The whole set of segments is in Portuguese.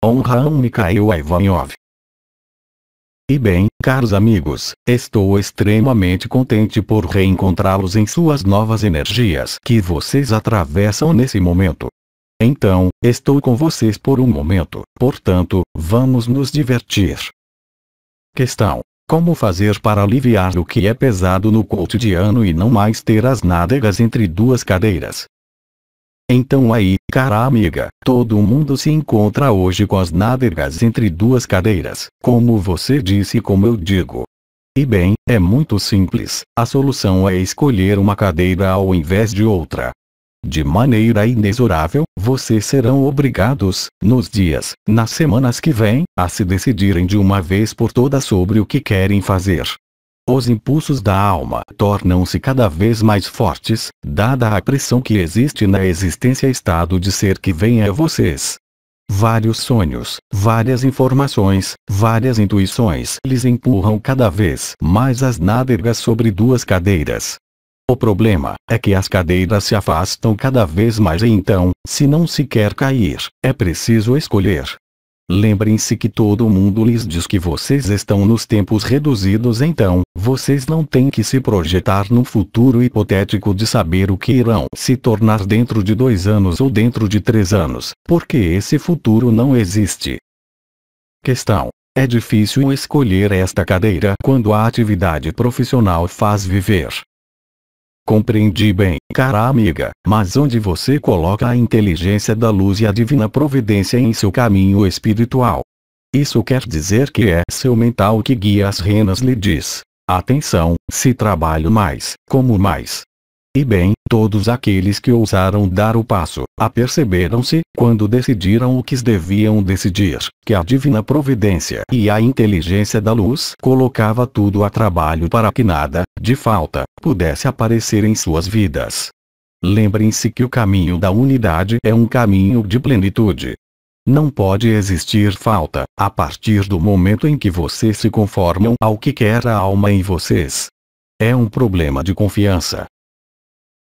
Honra Mikhail Ivanov. E bem, caros amigos, estou extremamente contente por reencontrá-los em suas novas energias que vocês atravessam nesse momento. Então, estou com vocês por um momento, portanto, vamos nos divertir. Questão: como fazer para aliviar o que é pesado no cotidiano e não mais ter as nádegas entre duas cadeiras? Então aí, cara amiga, todo mundo se encontra hoje com as nádegas entre duas cadeiras, como você disse e como eu digo. E bem, é muito simples, a solução é escolher uma cadeira ao invés de outra. De maneira inexorável, vocês serão obrigados, nos dias, nas semanas que vêm, a se decidirem de uma vez por todas sobre o que querem fazer. Os impulsos da alma tornam-se cada vez mais fortes, dada a pressão que existe na existência estado de ser que vem a vocês. Vários sonhos, várias informações, várias intuições lhes empurram cada vez mais as nádegas sobre duas cadeiras. O problema é que as cadeiras se afastam cada vez mais e então, se não se quer cair, é preciso escolher. Lembrem-se que todo mundo lhes diz que vocês estão nos tempos reduzidos, então, vocês não têm que se projetar num futuro hipotético de saber o que irão se tornar dentro de 2 anos ou dentro de 3 anos, porque esse futuro não existe. Questão: é difícil escolher esta cadeira quando a atividade profissional faz viver. Compreendi bem, cara amiga, mas onde você coloca a inteligência da luz e a divina providência em seu caminho espiritual? Isso quer dizer que é seu mental que guia as renas lhe diz: atenção, se trabalho mais, como mais. E bem, todos aqueles que ousaram dar o passo, aperceberam-se, quando decidiram o que deviam decidir, que a divina providência e a inteligência da luz colocava tudo a trabalho para que nada, de falta, pudesse aparecer em suas vidas. Lembrem-se que o caminho da unidade é um caminho de plenitude. Não pode existir falta, a partir do momento em que vocês se conformam ao que quer a alma em vocês. É um problema de confiança.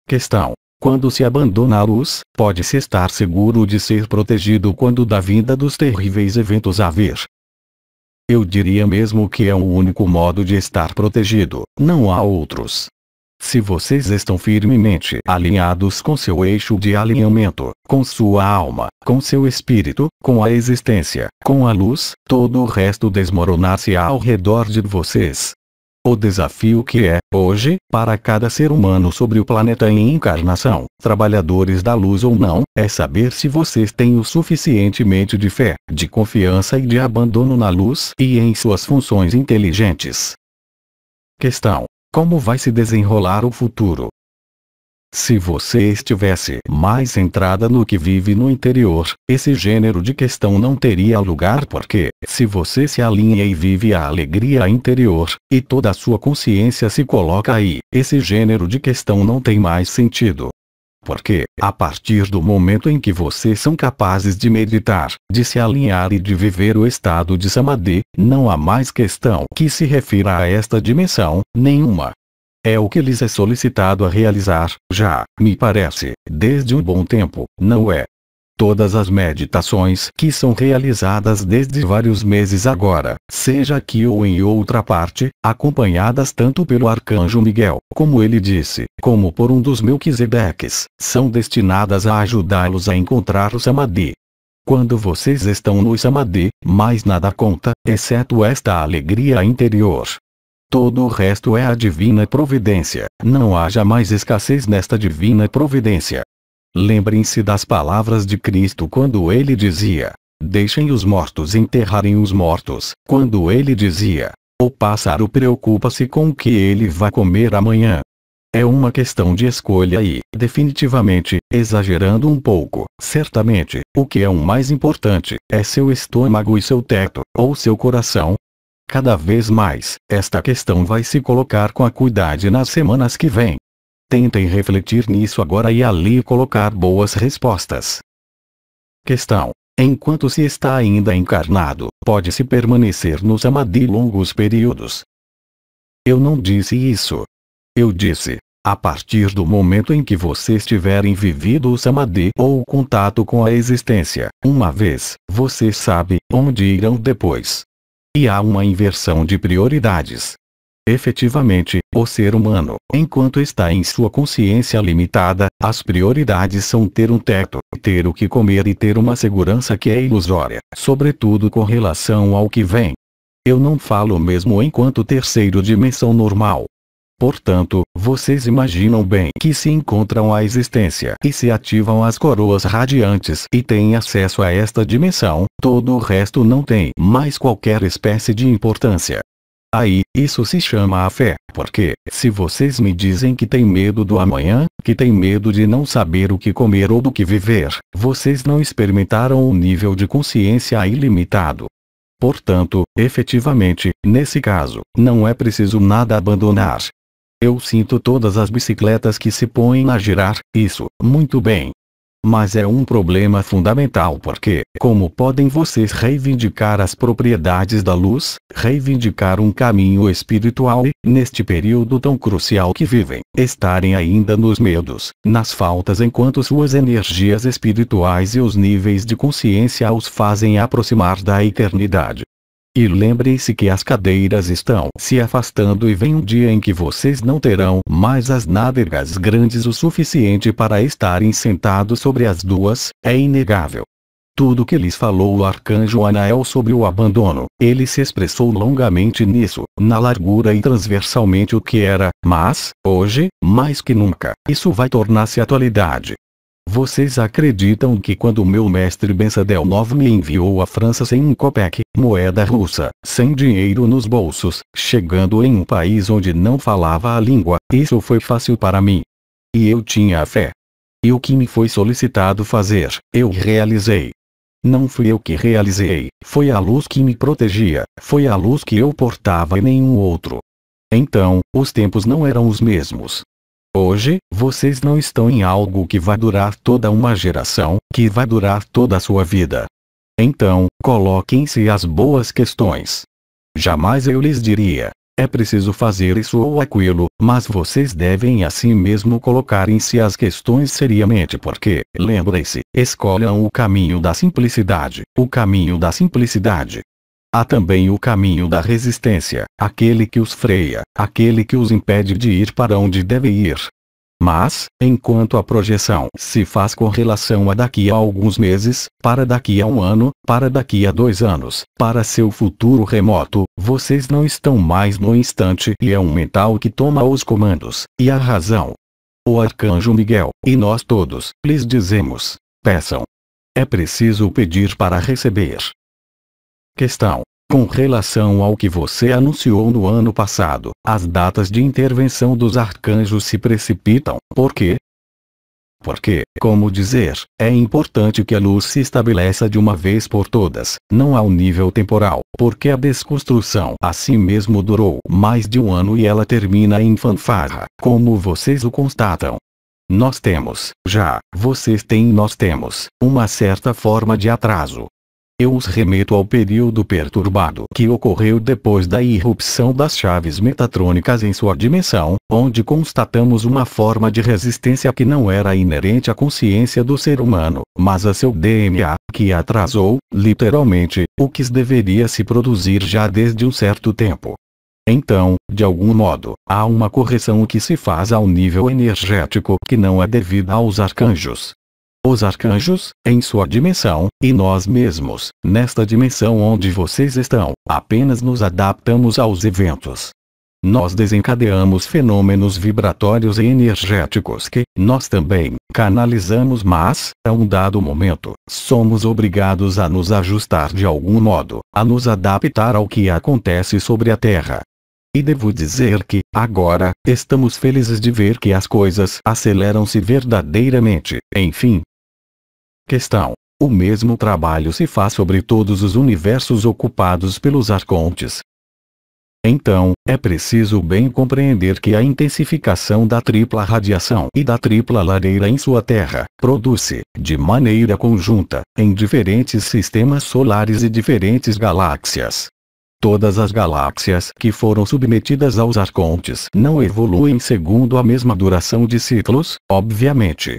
Questão: quando se abandona a luz, pode-se estar seguro de ser protegido quando da vinda dos terríveis eventos a vir? Eu diria mesmo que é o único modo de estar protegido, não há outros. Se vocês estão firmemente alinhados com seu eixo de alinhamento, com sua alma, com seu espírito, com a existência, com a luz, todo o resto desmoronar-se ao redor de vocês. O desafio que é, hoje, para cada ser humano sobre o planeta em encarnação, trabalhadores da luz ou não, é saber se vocês têm o suficientemente de fé, de confiança e de abandono na luz e em suas funções inteligentes. Questão: como vai se desenrolar o futuro? Se você estivesse mais centrada no que vive no interior, esse gênero de questão não teria lugar, porque, se você se alinha e vive a alegria interior, e toda a sua consciência se coloca aí, esse gênero de questão não tem mais sentido. Porque, a partir do momento em que vocês são capazes de meditar, de se alinhar e de viver o estado de Samadhi, não há mais questão que se refira a esta dimensão, nenhuma. É o que lhes é solicitado a realizar, já, me parece, desde um bom tempo, não é? Todas as meditações que são realizadas desde vários meses agora, seja aqui ou em outra parte, acompanhadas tanto pelo Arcanjo Miguel, como ele disse, como por um dos Melquisedeques, são destinadas a ajudá-los a encontrar o Samadhi. Quando vocês estão no Samadhi, mais nada conta, exceto esta alegria interior. Todo o resto é a divina providência, não haja mais escassez nesta divina providência. Lembrem-se das palavras de Cristo quando ele dizia: deixem os mortos enterrarem os mortos, quando ele dizia: o pássaro preocupa-se com o que ele vai comer amanhã. É uma questão de escolha e, definitivamente, exagerando um pouco, certamente, o que é o mais importante, é seu estômago e seu teto, ou seu coração. Cada vez mais, esta questão vai se colocar com acuidade nas semanas que vêm. Tentem refletir nisso agora e ali colocar boas respostas. Questão: enquanto se está ainda encarnado, pode-se permanecer no Samadhi longos períodos? Eu não disse isso. Eu disse: A partir do momento em que vocês tiverem vivido o Samadhi ou o contato com a existência, uma vez, vocês sabem onde irão depois. E há uma inversão de prioridades. Efetivamente, o ser humano, enquanto está em sua consciência limitada, as prioridades são ter um teto, ter o que comer e ter uma segurança que é ilusória, sobretudo com relação ao que vem. Eu não falo mesmo enquanto terceiro dimensão normal. Portanto, vocês imaginam bem que se encontram a existência e se ativam as coroas radiantes e têm acesso a esta dimensão, todo o resto não tem mais qualquer espécie de importância. Aí, isso se chama a fé, porque, se vocês me dizem que têm medo do amanhã, que têm medo de não saber o que comer ou do que viver, vocês não experimentaram um nível de consciência ilimitado. Portanto, efetivamente, nesse caso, não é preciso nada abandonar. Eu sinto todas as bicicletas que se põem a girar, isso, muito bem. Mas é um problema fundamental porque, como podem vocês reivindicar as propriedades da luz, reivindicar um caminho espiritual e, neste período tão crucial que vivem, estarem ainda nos medos, nas faltas enquanto suas energias espirituais e os níveis de consciência os fazem aproximar da eternidade? E lembrem-se que as cadeiras estão se afastando e vem um dia em que vocês não terão mais as nádegas grandes o suficiente para estarem sentados sobre as duas, é inegável. Tudo que lhes falou o arcanjo Anael sobre o abandono, ele se expressou longamente nisso, na largura e transversalmente o que era, mas, hoje, mais que nunca, isso vai tornar-se atualidade. Vocês acreditam que quando meu mestre Bensadelnov me enviou à França sem um kopek, moeda russa, sem dinheiro nos bolsos, chegando em um país onde não falava a língua, isso foi fácil para mim? E eu tinha a fé. E o que me foi solicitado fazer, eu realizei. Não fui eu que realizei, foi a luz que me protegia, foi a luz que eu portava e nenhum outro. Então, os tempos não eram os mesmos. Hoje, vocês não estão em algo que vai durar toda uma geração, que vai durar toda a sua vida. Então, coloquem-se as boas questões. Jamais eu lhes diria, é preciso fazer isso ou aquilo, mas vocês devem assim mesmo colocarem-se as questões seriamente porque, lembrem-se, escolham o caminho da simplicidade, o caminho da simplicidade. Há também o caminho da resistência, aquele que os freia, aquele que os impede de ir para onde devem ir. Mas, enquanto a projeção se faz com relação a daqui a alguns meses, para daqui a um ano, para daqui a 2 anos, para seu futuro remoto, vocês não estão mais no instante e é um mental que toma os comandos, e a razão. O arcanjo Miguel, e nós todos, lhes dizemos, peçam. É preciso pedir para receber. Questão. Com relação ao que você anunciou no ano passado, as datas de intervenção dos arcanjos se precipitam. Por quê? Porque, como dizer, é importante que a luz se estabeleça de uma vez por todas, não ao nível temporal, porque a desconstrução assim mesmo durou mais de um ano e ela termina em fanfarra, como vocês o constatam. Nós temos, já, vocês têm e nós temos, uma certa forma de atraso. Eu os remeto ao período perturbado que ocorreu depois da irrupção das chaves metatrônicas em sua dimensão, onde constatamos uma forma de resistência que não era inerente à consciência do ser humano, mas a seu DNA, que atrasou, literalmente, o que deveria se produzir já desde um certo tempo. Então, de algum modo, há uma correção que se faz ao nível energético que não é devida aos arcanjos. Os arcanjos, em sua dimensão, e nós mesmos, nesta dimensão onde vocês estão, apenas nos adaptamos aos eventos. Nós desencadeamos fenômenos vibratórios e energéticos que, nós também, canalizamos mas, a um dado momento, somos obrigados a nos ajustar de algum modo, a nos adaptar ao que acontece sobre a Terra. E devo dizer que, agora, estamos felizes de ver que as coisas aceleram-se verdadeiramente, enfim. Questão. O mesmo trabalho se faz sobre todos os universos ocupados pelos arcontes. Então, é preciso bem compreender que a intensificação da tripla radiação e da tripla lareira em sua Terra, produz-se, de maneira conjunta, em diferentes sistemas solares e diferentes galáxias. Todas as galáxias que foram submetidas aos arcontes não evoluem segundo a mesma duração de ciclos, obviamente.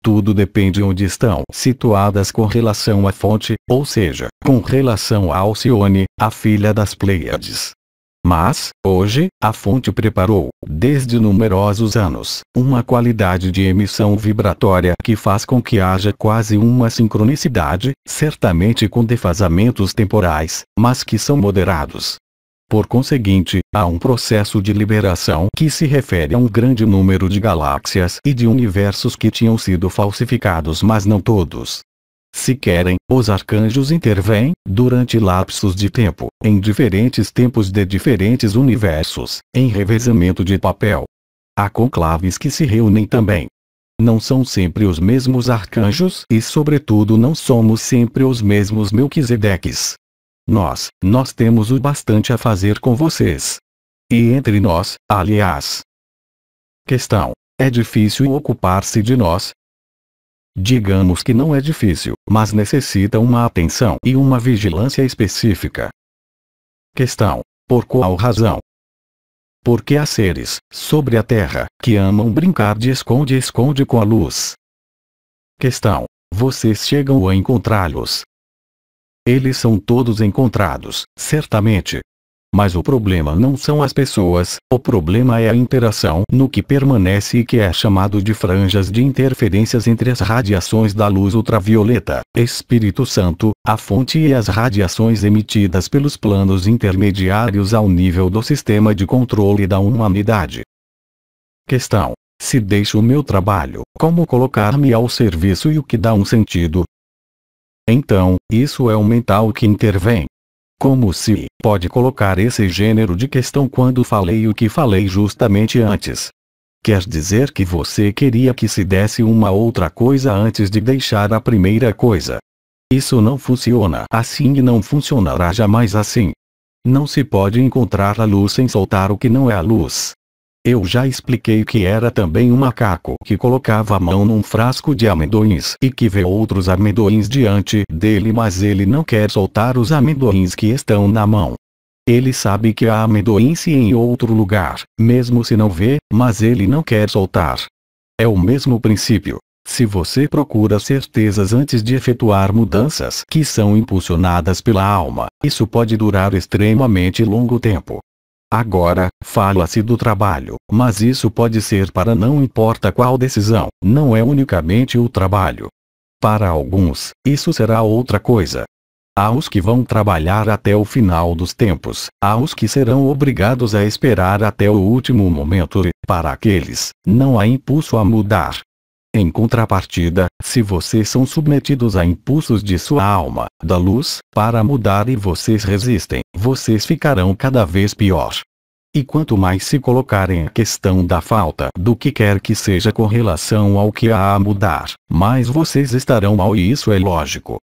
Tudo depende onde estão situadas com relação à fonte, ou seja, com relação a Alcione, a filha das Pleiades. Mas, hoje, a fonte preparou, desde numerosos anos, uma qualidade de emissão vibratória que faz com que haja quase uma sincronicidade, certamente com defasamentos temporais, mas que são moderados. Por conseguinte, há um processo de liberação que se refere a um grande número de galáxias e de universos que tinham sido falsificados, mas não todos. Se querem, os arcanjos intervêm, durante lapsos de tempo, em diferentes tempos de diferentes universos, em revezamento de papel. Há conclaves que se reúnem também. Não são sempre os mesmos arcanjos e, sobretudo, não somos sempre os mesmos Melquisedeques. Nós temos o bastante a fazer com vocês. E entre nós, aliás. Questão: é difícil ocupar-se de nós? Digamos que não é difícil, mas necessita uma atenção e uma vigilância específica. Questão: por qual razão? Porque há seres, sobre a Terra, que amam brincar de esconde-esconde com a luz. Questão: vocês chegam a encontrá-los? Eles são todos encontrados, certamente. Mas o problema não são as pessoas, o problema é a interação no que permanece e que é chamado de franjas de interferências entre as radiações da luz ultravioleta, Espírito Santo, a fonte e as radiações emitidas pelos planos intermediários ao nível do sistema de controle da humanidade. Questão: se deixo o meu trabalho, como colocar-me ao serviço e o que dá um sentido? Então, isso é o mental que intervém. Como se pode colocar esse gênero de questão quando falei o que falei justamente antes? Quer dizer que você queria que se desse uma outra coisa antes de deixar a primeira coisa. Isso não funciona assim e não funcionará jamais assim. Não se pode encontrar a luz sem soltar o que não é a luz. Eu já expliquei que era também um macaco que colocava a mão num frasco de amendoins e que vê outros amendoins diante dele, mas ele não quer soltar os amendoins que estão na mão. Ele sabe que há amendoins em outro lugar, mesmo se não vê, mas ele não quer soltar. É o mesmo princípio. Se você procura certezas antes de efetuar mudanças que são impulsionadas pela alma, isso pode durar extremamente longo tempo. Agora, fala-se do trabalho, mas isso pode ser para não importa qual decisão, não é unicamente o trabalho. Para alguns, isso será outra coisa. Há os que vão trabalhar até o final dos tempos, há os que serão obrigados a esperar até o último momento e, para aqueles, não há impulso a mudar. Em contrapartida, se vocês são submetidos a impulsos de sua alma, da luz, para mudar e vocês resistem, vocês ficarão cada vez pior. E quanto mais se colocarem a questão da falta do que quer que seja com relação ao que há a mudar, mais vocês estarão mal, e isso é lógico.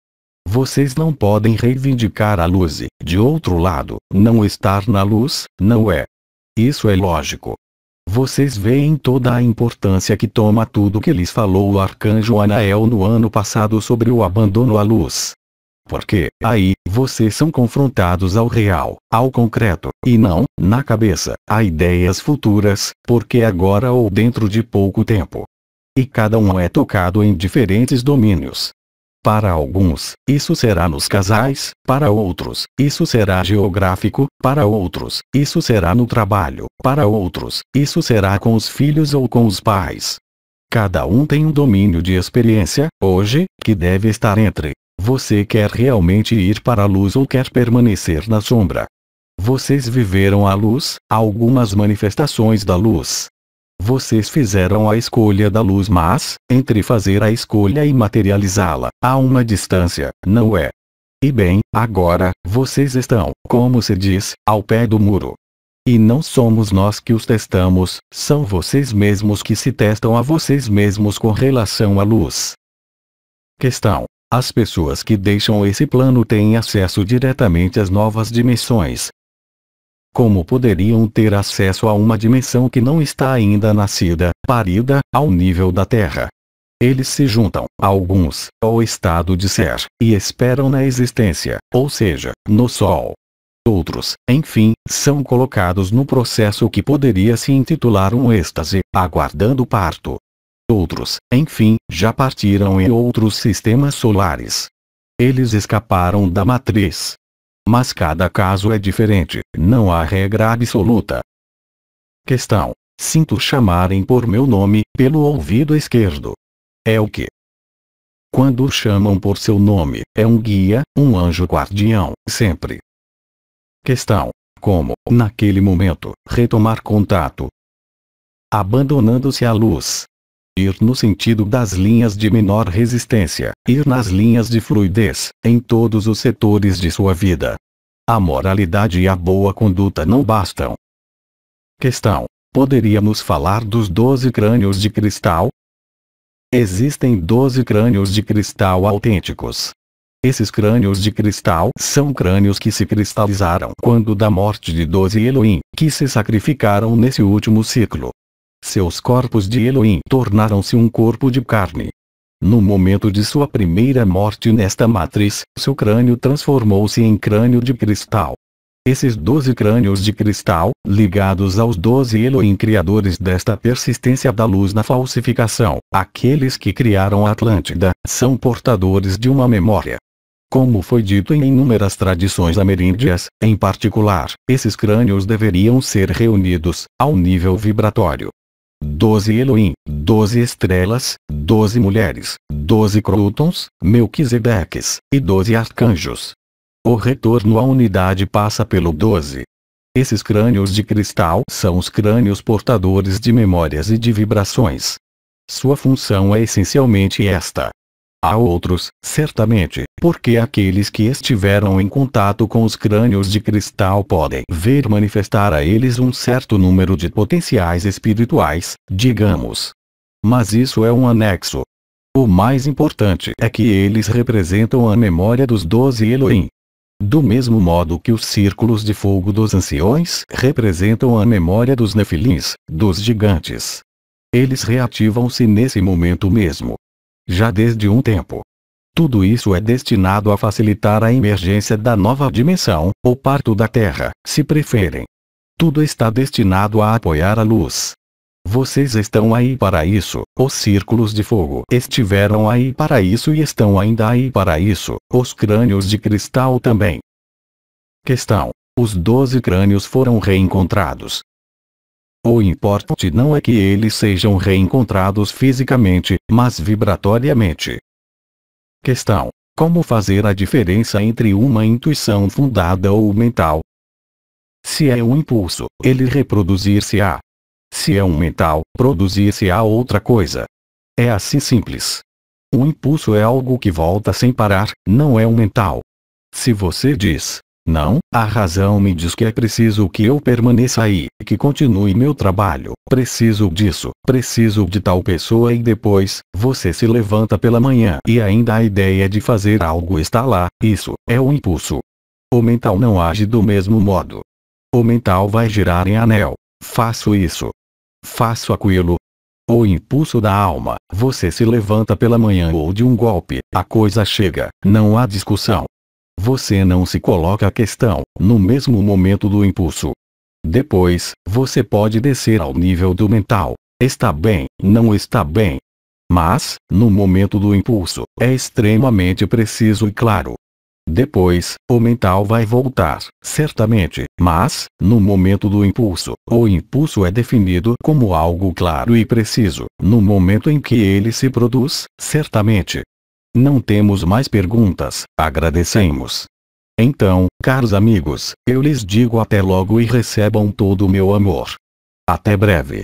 Vocês não podem reivindicar a luz e, de outro lado, não estar na luz, não é? Isso é lógico. Vocês veem toda a importância que toma tudo que lhes falou o arcanjo Anael no ano passado sobre o abandono à luz. Porque, aí, vocês são confrontados ao real, ao concreto, e não, na cabeça, a ideias futuras, porque agora ou dentro de pouco tempo. E cada um é tocado em diferentes domínios. Para alguns, isso será nos casais, para outros, isso será geográfico, para outros, isso será no trabalho, para outros, isso será com os filhos ou com os pais. Cada um tem um domínio de experiência, hoje, que deve estar entre. Você quer realmente ir para a luz ou quer permanecer na sombra? Vocês viveram a luz, algumas manifestações da luz. Vocês fizeram a escolha da luz, mas, entre fazer a escolha e materializá-la, há uma distância, não é? E bem, agora, vocês estão, como se diz, ao pé do muro. E não somos nós que os testamos, são vocês mesmos que se testam a vocês mesmos com relação à luz. Questão: as pessoas que deixam esse plano têm acesso diretamente às novas dimensões. Como poderiam ter acesso a uma dimensão que não está ainda nascida, parida, ao nível da Terra? Eles se juntam, alguns, ao estado de ser, e esperam na existência, ou seja, no Sol. Outros, enfim, são colocados no processo que poderia se intitular um êxtase, aguardando o parto. Outros, enfim, já partiram em outros sistemas solares. Eles escaparam da matriz. Mas cada caso é diferente, não há regra absoluta. Questão: sinto chamarem por meu nome, pelo ouvido esquerdo. É o que? Quando chamam por seu nome, é um guia, um anjo guardião, sempre. Questão: como, naquele momento, retomar contato? Abandonando-se à luz. Ir no sentido das linhas de menor resistência, ir nas linhas de fluidez, em todos os setores de sua vida. A moralidade e a boa conduta não bastam. Questão: poderíamos falar dos 12 crânios de cristal? Existem 12 crânios de cristal autênticos. Esses crânios de cristal são crânios que se cristalizaram quando da morte de 12 Elohim, que se sacrificaram nesse último ciclo. Seus corpos de Elohim tornaram-se um corpo de carne. No momento de sua primeira morte nesta matriz, seu crânio transformou-se em crânio de cristal. Esses 12 crânios de cristal, ligados aos 12 Elohim criadores desta persistência da luz na falsificação, aqueles que criaram a Atlântida, são portadores de uma memória. Como foi dito em inúmeras tradições ameríndias, em particular, esses crânios deveriam ser reunidos, ao nível vibratório. 12 Elohim, 12 estrelas, 12 mulheres, 12 crotons, Melquisedeques, e 12 arcanjos. O retorno à unidade passa pelo 12. Esses crânios de cristal são os crânios portadores de memórias e de vibrações. Sua função é essencialmente esta. Há outros, certamente, porque aqueles que estiveram em contato com os crânios de cristal podem ver manifestar a eles um certo número de potenciais espirituais, digamos. Mas isso é um anexo. O mais importante é que eles representam a memória dos 12 Elohim. Do mesmo modo que os círculos de fogo dos anciões representam a memória dos nefilins, dos gigantes. Eles reativam-se nesse momento mesmo. Já desde um tempo. Tudo isso é destinado a facilitar a emergência da nova dimensão, ou parto da Terra, se preferem. Tudo está destinado a apoiar a luz. Vocês estão aí para isso, os círculos de fogo estiveram aí para isso e estão ainda aí para isso, os crânios de cristal também. Questão: os 12 crânios foram reencontrados. O importante não é que eles sejam reencontrados fisicamente, mas vibratoriamente. Questão: como fazer a diferença entre uma intuição fundada ou mental? Se é um impulso, ele reproduzir-se-á. Se é um mental, produzir-se-á outra coisa. É assim simples. Um impulso é algo que volta sem parar, não é um mental. Se você diz: não, a razão me diz que é preciso que eu permaneça aí, que continue meu trabalho, preciso disso, preciso de tal pessoa e depois, você se levanta pela manhã e ainda a ideia de fazer algo está lá, isso é o impulso. O mental não age do mesmo modo. O mental vai girar em anel. Faço isso. Faço aquilo. O impulso da alma, você se levanta pela manhã ou de um golpe, a coisa chega, não há discussão. Você não se coloca a questão, no mesmo momento do impulso. Depois, você pode descer ao nível do mental. Está bem, não está bem. Mas, no momento do impulso, é extremamente preciso e claro. Depois, o mental vai voltar, certamente, mas, no momento do impulso, o impulso é definido como algo claro e preciso, no momento em que ele se produz, certamente. Não temos mais perguntas, agradecemos. Então, caros amigos, eu lhes digo até logo e recebam todo o meu amor. Até breve.